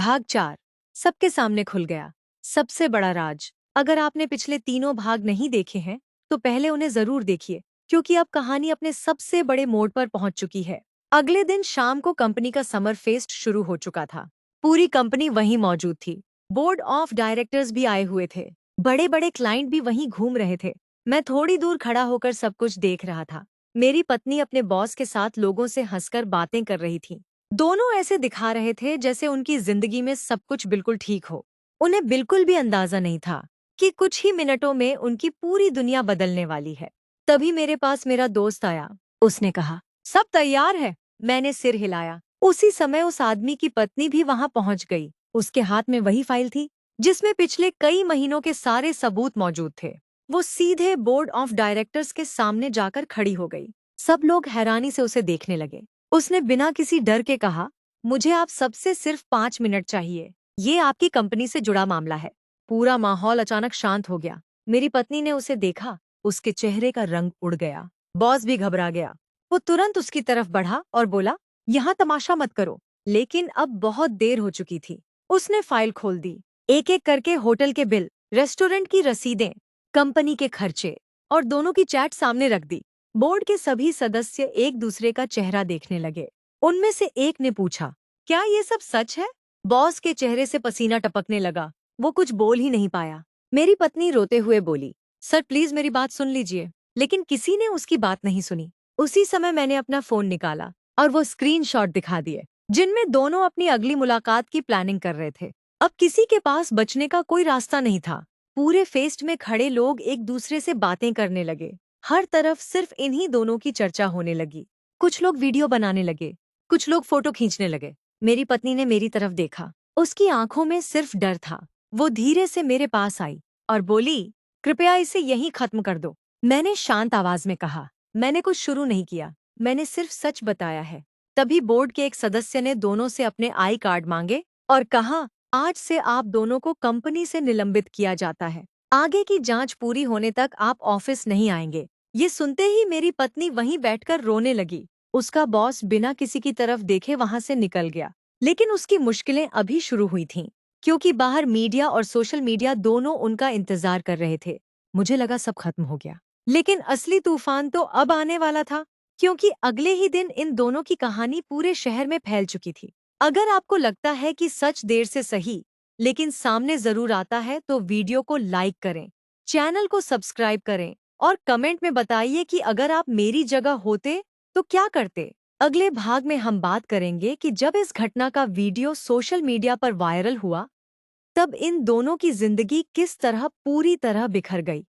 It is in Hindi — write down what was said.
भाग 4 सबके सामने खुल गया। सबसे बड़ा राज। अगर आपने पिछले तीनों भाग नहीं देखे हैं तो पहले उन्हें जरूर देखिए, क्योंकि अब कहानी अपने सबसे बड़े मोड़ पर पहुंच चुकी है। अगले दिन शाम को कंपनी का समर फेस्ट शुरू हो चुका था। पूरी कंपनी वहीं मौजूद थी। बोर्ड ऑफ डायरेक्टर्स भी आए हुए थे। बड़े बड़े क्लाइंट भी वहीं घूम रहे थे। मैं थोड़ी दूर खड़ा होकर सब कुछ देख रहा था। मेरी पत्नी अपने बॉस के साथ लोगों से हंसकर बातें कर रही थी। दोनों ऐसे दिखा रहे थे जैसे उनकी जिंदगी में सब कुछ बिल्कुल ठीक हो। उन्हें बिल्कुल भी अंदाजा नहीं था कि कुछ ही मिनटों में उनकी पूरी दुनिया बदलने वाली है। तभी मेरे पास मेरा दोस्त आया। उसने कहा, सब तैयार है? मैंने सिर हिलाया। उसी समय उस आदमी की पत्नी भी वहां पहुंच गई। उसके हाथ में वही फाइल थी जिसमें पिछले कई महीनों के सारे सबूत मौजूद थे। वो सीधे बोर्ड ऑफ डायरेक्टर्स के सामने जाकर खड़ी हो गई। सब लोग हैरानी से उसे देखने लगे। उसने बिना किसी डर के कहा, मुझे आप सबसे सिर्फ 5 मिनट चाहिए। ये आपकी कंपनी से जुड़ा मामला है। पूरा माहौल अचानक शांत हो गया। मेरी पत्नी ने उसे देखा। उसके चेहरे का रंग उड़ गया। बॉस भी घबरा गया। वो तुरंत उसकी तरफ बढ़ा और बोला, यहाँ तमाशा मत करो। लेकिन अब बहुत देर हो चुकी थी। उसने फाइल खोल दी। एक एक करके होटल के बिल, रेस्टोरेंट की रसीदें, कंपनी के खर्चे और दोनों की चैट सामने रख दी। बोर्ड के सभी सदस्य एक दूसरे का चेहरा देखने लगे। उनमें से एक ने पूछा, क्या ये सब सच है? बॉस के चेहरे से पसीना टपकने लगा। वो कुछ बोल ही नहीं पाया। मेरी पत्नी रोते हुए बोली, सर प्लीज मेरी बात सुन लीजिए। लेकिन किसी ने उसकी बात नहीं सुनी। उसी समय मैंने अपना फोन निकाला और वो स्क्रीनशॉट दिखा दिए, जिनमें दोनों अपनी अगली मुलाकात की प्लानिंग कर रहे थे। अब किसी के पास बचने का कोई रास्ता नहीं था। पूरे फेस्ट में खड़े लोग एक दूसरे से बातें करने लगे। हर तरफ सिर्फ इन्हीं दोनों की चर्चा होने लगी। कुछ लोग वीडियो बनाने लगे, कुछ लोग फोटो खींचने लगे। मेरी पत्नी ने मेरी तरफ देखा। उसकी आंखों में सिर्फ डर था। वो धीरे से मेरे पास आई और बोली, कृपया इसे यहीं खत्म कर दो। मैंने शांत आवाज में कहा, मैंने कुछ शुरू नहीं किया, मैंने सिर्फ सच बताया है। तभी बोर्ड के एक सदस्य ने दोनों से अपने आई कार्ड मांगे और कहा, आज से आप दोनों को कंपनी से निलंबित किया जाता है। आगे की जांच पूरी होने तक आप ऑफिस नहीं आएंगे। ये सुनते ही मेरी पत्नी वहीं बैठकर रोने लगी। उसका बॉस बिना किसी की तरफ देखे वहां से निकल गया। लेकिन उसकी मुश्किलें अभी शुरू हुई थीं, क्योंकि बाहर मीडिया और सोशल मीडिया दोनों उनका इंतजार कर रहे थे। मुझे लगा सब खत्म हो गया, लेकिन असली तूफान तो अब आने वाला था, क्योंकि अगले ही दिन इन दोनों की कहानी पूरे शहर में फैल चुकी थी। अगर आपको लगता है कि सच देर से सही लेकिन सामने जरूर आता है, तो वीडियो को लाइक करें, चैनल को सब्सक्राइब करें और कमेंट में बताइए कि अगर आप मेरी जगह होते तो क्या करते। अगले भाग में हम बात करेंगे कि जब इस घटना का वीडियो सोशल मीडिया पर वायरल हुआ, तब इन दोनों की जिंदगी किस तरह पूरी तरह बिखर गई।